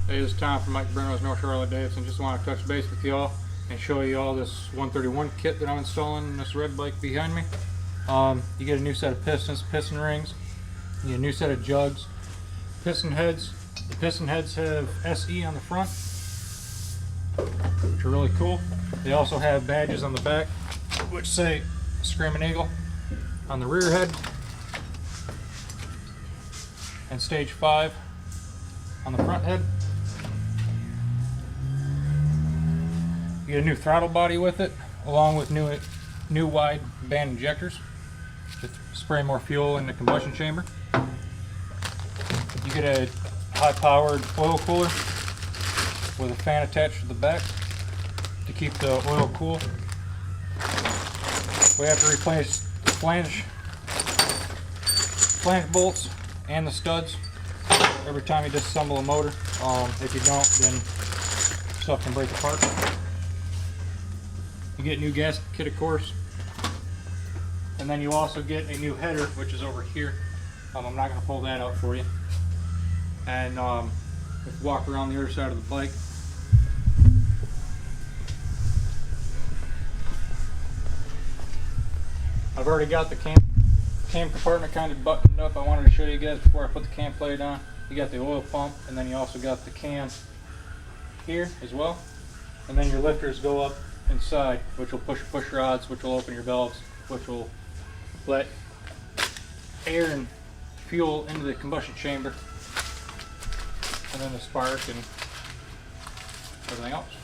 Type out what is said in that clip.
Hey, this is Tom from Mike Bruno's Northshore Harley-Davidson. Just want to touch base with y'all and show you all this 131 kit that I'm installing in this red bike behind me. You get a new set of pistons, piston rings, you get a new set of jugs, piston heads. The piston heads have SE on the front, which are really cool. They also have badges on the back, which say Screaming Eagle on the rear head, and Stage 5 on the front head. You get a new throttle body with it, along with new wide band injectors to spray more fuel in the combustion chamber. You get a high-powered oil cooler with a fan attached to the back to keep the oil cool. We have to replace the flange bolts and the studs every time you disassemble a motor. If you don't, then stuff can break apart. You get a new gasket kit, of course, and then you also get a new header, which is over here. I'm not going to pull that out for you. And if you walk around the other side of the bike, I've already got the cam compartment kind of buttoned up. I wanted to show you guys before I put the cam plate on. You got the oil pump, and then you also got the cam here as well. And then your lifters go up inside, which will push rods, which will open your valves, which will let air and fuel into the combustion chamber, and then the spark and everything else.